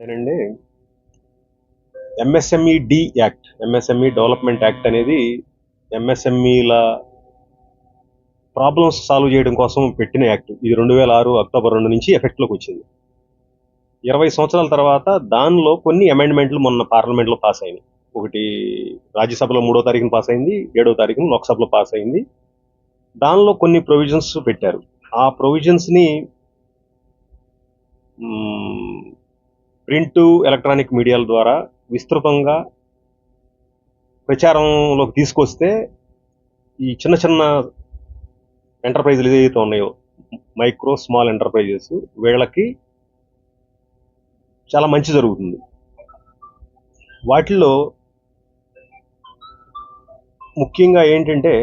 ఏనండి, MSME D act, MSME development act అనేది ఎంఎస్ఎంఈల ప్రాబ్లమ్స్ సాల్వ్ చేయడం కోసం పెట్టిన యాక్ట్. ఇది 2006 అక్టోబర్ 2 నుంచి ఎఫెక్ట్లోకి వచ్చింది. 20 సంవత్సరాల తర్వాత దానిలో కొన్ని అమెండ్మెంట్లు మొన్న పార్లమెంట్లో పాస్ అయినాయి. ఒకటి రాజ్యసభలో 3వ తారీఖున పాస్ అయింది, 7వ తారీఖున లోక్సభలో పాస్ అయింది. దానిలో కొన్ని ప్రొవిజన్స్ పెట్టారు. ఆ ప్రొవిజన్స్ని ప్రింట్, ఎలక్ట్రానిక్ మీడియాల ద్వారా విస్తృతంగా ప్రచారంలోకి తీసుకొస్తే ఈ చిన్న చిన్న ఎంటర్ప్రైజులు ఏదైతే ఉన్నాయో, మైక్రో స్మాల్ ఎంటర్ప్రైజెస్, వీళ్ళకి చాలా మంచి జరుగుతుంది. వాటిల్లో ముఖ్యంగా ఏంటంటే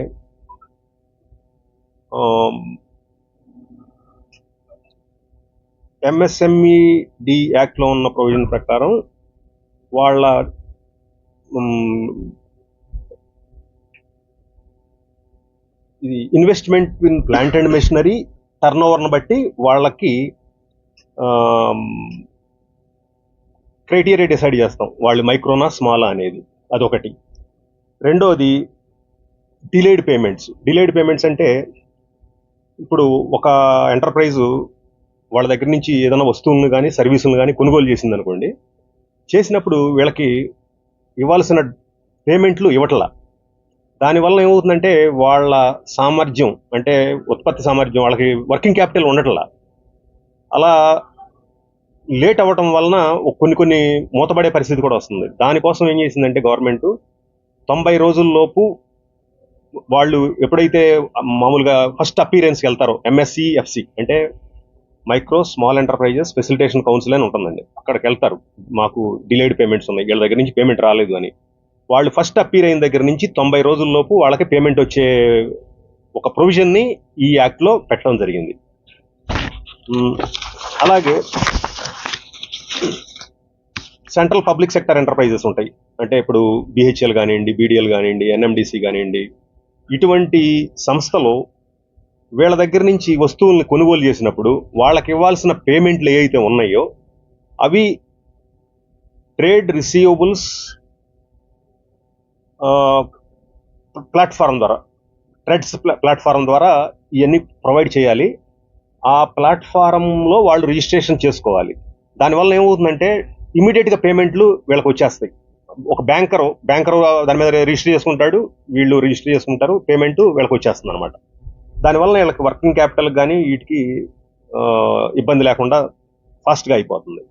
ఎంఎస్ఎంఈ డి యాక్ట్లో ఉన్న ప్రొవిజన్ ప్రకారం వాళ్ళ ఇది investment in plant and machinery turn ఓవర్ని బట్టి వాళ్ళకి క్రైటీరియా డిసైడ్ చేస్తాం, వాళ్ళు మైక్రోనా స్మాలా అనేది. అదొకటి. రెండోది డిలేడ్ పేమెంట్స్. డిలేడ్ పేమెంట్స్ అంటే ఇప్పుడు ఒక ఎంటర్ప్రైజు వాళ్ళ దగ్గర నుంచి ఏదైనా వస్తువులను కానీ సర్వీసులను కానీ కొనుగోలు చేసింది అనుకోండి, చేసినప్పుడు వీళ్ళకి ఇవ్వాల్సిన పేమెంట్లు ఇవ్వట్లా. దానివల్ల ఏమవుతుందంటే వాళ్ళ సామర్థ్యం, అంటే ఉత్పత్తి సామర్థ్యం, వాళ్ళకి వర్కింగ్ క్యాపిటల్ ఉండట్లా. అలా లేట్ అవ్వటం వలన కొన్ని మూతపడే పరిస్థితి కూడా వస్తుంది. దానికోసం ఏం చేసిందంటే గవర్నమెంట్ 90 రోజుల్లోపు వాళ్ళు ఎప్పుడైతే మామూలుగా ఫస్ట్ అపీరెన్స్కి వెళ్తారో, ఎంఎస్సిఎఫ్సి అంటే micro small enterprises facilitation council అని ఉంటుందండి, అక్కడికి వెళ్తారు. మాకు డిలేడ్ పేమెంట్స్ ఉన్నాయి, వీళ్ళ దగ్గర నుంచి పేమెంట్ రాలేదు అని. వాళ్ళు ఫస్ట్ అపీర్ అయిన దగ్గర నుంచి 90 రోజుల్లోపు వాళ్ళకి పేమెంట్ వచ్చే ఒక ప్రొవిజన్ని ఈ యాక్ట్లో పెట్టడం జరిగింది. అలాగే సెంట్రల్ పబ్లిక్ సెక్టర్ ఎంటర్ప్రైజెస్ ఉంటాయి, అంటే ఇప్పుడు బిహెచ్ఎల్ కానివ్వండి, బీడీఎల్ కానివ్వండి, ఎన్ఎండిసి కానివ్వండి, ఇటువంటి సంస్థలు వీళ్ళ దగ్గర నుంచి వస్తువుల్ని కొనుగోలు చేసినప్పుడు వాళ్ళకి ఇవ్వాల్సిన పేమెంట్లు ఏవైతే ఉన్నాయో అవి ట్రేడ్ రిసీవబుల్స్ ప్లాట్ఫారం ద్వారా, ట్రెడ్స్ ప్లాట్ఫారం ద్వారా ఇవన్నీ ప్రొవైడ్ చేయాలి. ఆ ప్లాట్ఫారంలో వాళ్ళు రిజిస్ట్రేషన్ చేసుకోవాలి. దానివల్ల ఏమవుతుందంటే ఇమీడియట్గా పేమెంట్లు వీళ్ళకి వచ్చేస్తాయి. ఒక బ్యాంకరు దాని మీద రిజిస్టర్ చేసుకుంటాడు, వీళ్ళు రిజిస్టర్ చేసుకుంటారు, పేమెంట్ వీళ్ళకి వచ్చేస్తుంది అనమాట. దానివల్ల వీళ్ళకి వర్కింగ్ క్యాపిటల్ కానీ వీటికి ఇబ్బంది లేకుండా ఫాస్ట్గా అయిపోతుంది.